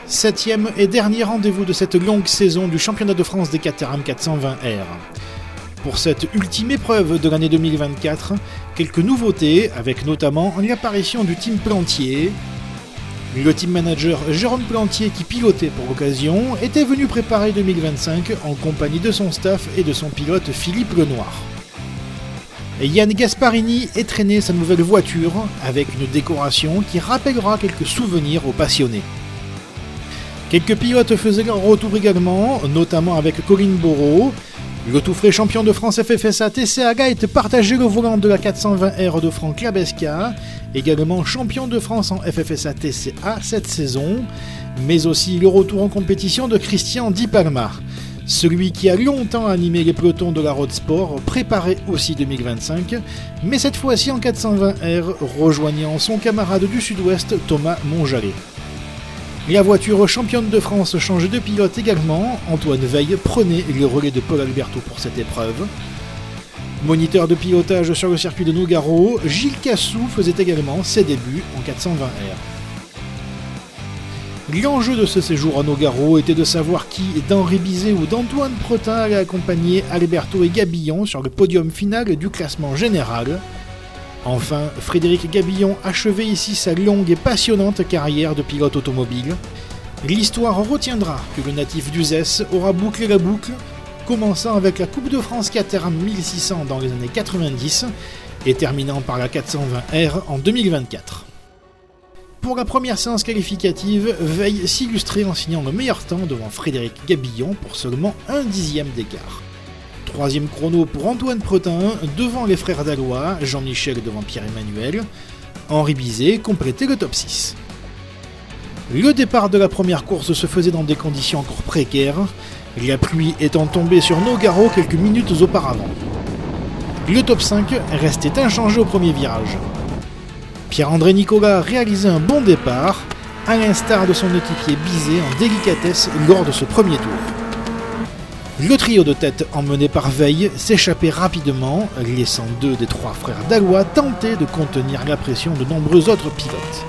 Septième et dernier rendez-vous de cette longue saison du championnat de France des Caterham 420R. Pour cette ultime épreuve de l'année 2024, quelques nouveautés avec notamment l'apparition du team Plantier. Le team manager Jérôme Plantier, qui pilotait pour l'occasion, était venu préparer 2025 en compagnie de son staff et de son pilote Philippe Lenoir. Et Yann Gasparini étraînait sa nouvelle voiture avec une décoration qui rappellera quelques souvenirs aux passionnés. Quelques pilotes faisaient leur retour également, notamment avec Colin Bourreau. Le tout frais champion de France FFSA TCA Light partageait le volant de la 420R de Franck Labesca, également champion de France en FFSA TCA cette saison, mais aussi le retour en compétition de Christian Di Palma. Celui qui a longtemps animé les pelotons de la Road Sport préparait aussi 2025, mais cette fois-ci en 420R, rejoignant son camarade du Sud-Ouest Thomas Monjallet. La voiture championne de France changeait de pilote également, Antoine Veil prenait le relais de Paul Alberto pour cette épreuve. Moniteur de pilotage sur le circuit de Nogaro, Gilles Cassou faisait également ses débuts en 420R. L'enjeu de ce séjour à Nogaro était de savoir qui d'Henri Bizet ou d'Antoine Pretin allait accompagner Alberto et Gabillon sur le podium final du classement général. Enfin, Frédéric Gabillon achevait ici sa longue et passionnante carrière de pilote automobile. L'histoire retiendra que le natif d'Uzès aura bouclé la boucle, commençant avec la Coupe de France Caterham 1600 dans les années 90 et terminant par la 420R en 2024. Pour la première séance qualificative, Veil s'illustrait en signant le meilleur temps devant Frédéric Gabillon pour seulement 1/10 d'écart. Troisième chrono pour Antoine Pretin, devant les frères Dallois, Jean-Michel devant Pierre-Emmanuel. Henri Bizet complétait le top 6. Le départ de la première course se faisait dans des conditions encore précaires, la pluie étant tombée sur Nogaro quelques minutes auparavant. Le top 5 restait inchangé au premier virage. Pierre-André Nicolas réalisait un bon départ, à l'instar de son équipier Bizet en délicatesse lors de ce premier tour. Le trio de tête emmené par Veil s'échappait rapidement, laissant deux des trois frères Dallois tenter de contenir la pression de nombreux autres pilotes.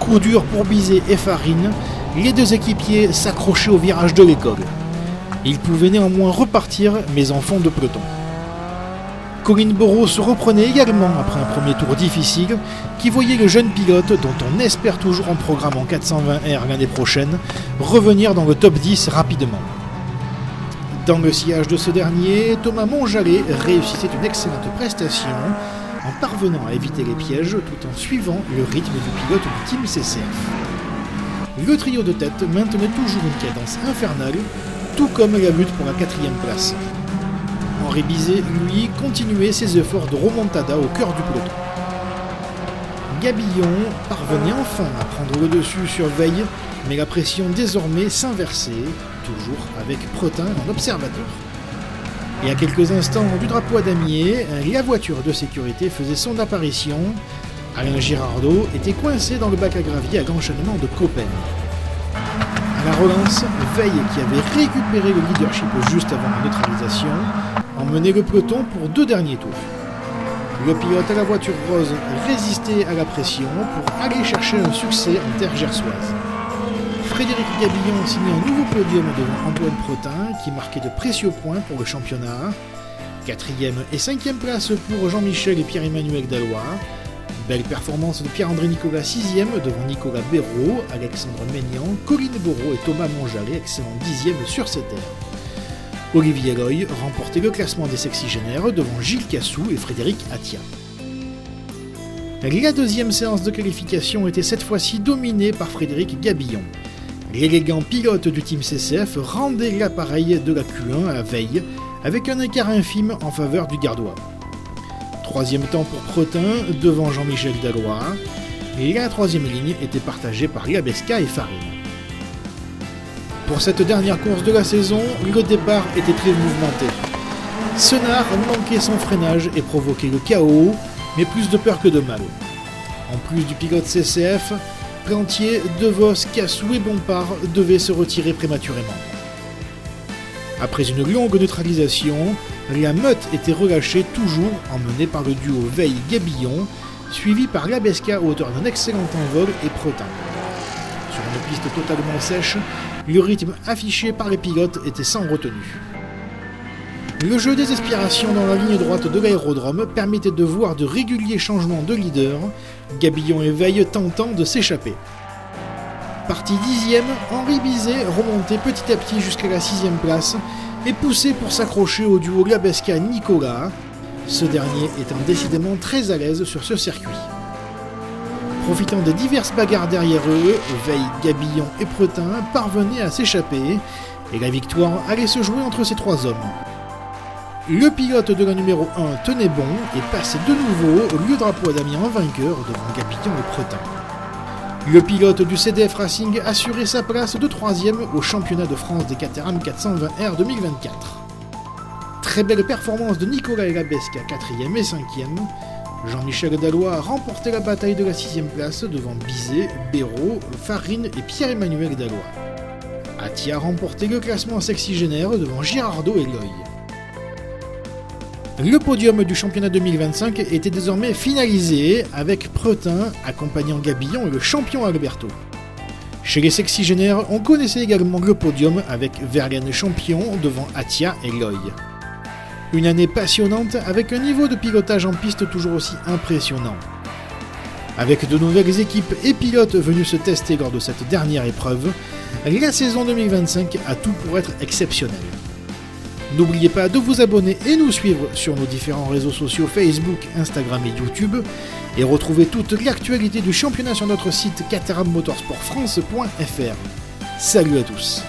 Coup dur pour Bizet et Farine, les deux équipiers s'accrochaient au virage de l'école. Ils pouvaient néanmoins repartir, mais en fond de peloton. Colin Bourreau se reprenait également après un premier tour difficile, qui voyait le jeune pilote, dont on espère toujours en programme en 420R l'année prochaine, revenir dans le top 10 rapidement. Dans le sillage de ce dernier, Thomas Monjallet réussissait une excellente prestation en parvenant à éviter les pièges tout en suivant le rythme du pilote du team CCF. Le trio de tête maintenait toujours une cadence infernale, tout comme la lutte pour la 4e place. Henri Bizet, lui, continuait ses efforts de remontada au cœur du peloton. Gabillon parvenait enfin à prendre le dessus sur Veil, mais la pression désormais s'inversait, toujours avec Pretin en observateur. Et à quelques instants du drapeau à damier, la voiture de sécurité faisait son apparition. Alain Girardot était coincé dans le bac à gravier à l'enchaînement de Coppen. À la relance, Veil, qui avait récupéré le leadership juste avant la neutralisation, emmenait le peloton pour 2 derniers tours. Le pilote à la voiture rose résistait à la pression pour aller chercher un succès en terre gersoise. Frédéric Gabillon signait un nouveau podium devant Antoine Pretin, qui marquait de précieux points pour le championnat. 4e et 5e place pour Jean-Michel et Pierre-Emmanuel Dallois. Belle performance de Pierre-André Nicolas 6e devant Nicolas Béraud, Alexandre Maignan, Colin Bourreau et Thomas Monjallet, excellent 10e sur cette aire. Olivier Loy remportait le classement des sexygénaires devant Gilles Cassou et Frédéric Attia. La deuxième séance de qualification était cette fois-ci dominée par Frédéric Gabillon. L'élégant pilote du team CCF rendait l'appareil de la Q1 à Veil, avec un écart infime en faveur du Gardois. 3e temps pour Pretin, devant Jean-Michel Dallois, et la 3e ligne était partagée par Labesca et Farine. Pour cette dernière course de la saison, le départ était très mouvementé. Senard manquait son freinage et provoquait le chaos, mais plus de peur que de mal. En plus du pilote CCF, Plantier, Devos, Cassou et Bompard devaient se retirer prématurément. Après une longue neutralisation, la meute était relâchée toujours emmenée par le duo Veil-Gabillon, suivi par Labesca à hauteur d'un excellent envol et Pretin. Sur une piste totalement sèche, le rythme affiché par les pilotes était sans retenue. Le jeu des aspirations dans la ligne droite de l'aérodrome permettait de voir de réguliers changements de leader, Gabillon et Veille tentant de s'échapper. Parti 10e, Henri Bizet remontait petit à petit jusqu'à la 6e place et poussait pour s'accrocher au duo Labesca-Nicolas, ce dernier étant décidément très à l'aise sur ce circuit. Profitant des diverses bagarres derrière eux, Veille, Gabillon et Pretin parvenaient à s'échapper et la victoire allait se jouer entre ces trois hommes. Le pilote de la numéro 1 tenait bon et passait de nouveau le drapeau à Damien en vainqueur devant Gabillon et Pretin. Le pilote du CDF Racing assurait sa place de 3e au championnat de France des Caterham 420R 2024. Très belle performance de Nicolas et Labesca 4e et 5e. Jean-Michel Dalloy a remporté la bataille de la 6e place devant Bizet, Béraud, Farine et Pierre-Emmanuel Dalloy. Attia a remporté le classement sexygénaire devant Girardot et Loy. Le podium du championnat 2025 était désormais finalisé avec Pretin accompagnant Gabillon et le champion Alberto. Chez les sexygénaires, on connaissait également le podium avec Verlaine champion devant Attia et Loy. Une année passionnante avec un niveau de pilotage en piste toujours aussi impressionnant. Avec de nouvelles équipes et pilotes venus se tester lors de cette dernière épreuve, la saison 2025 a tout pour être exceptionnelle. N'oubliez pas de vous abonner et nous suivre sur nos différents réseaux sociaux Facebook, Instagram et YouTube, et retrouvez toute l'actualité du championnat sur notre site caterhammotorsportfrance.fr. Salut à tous!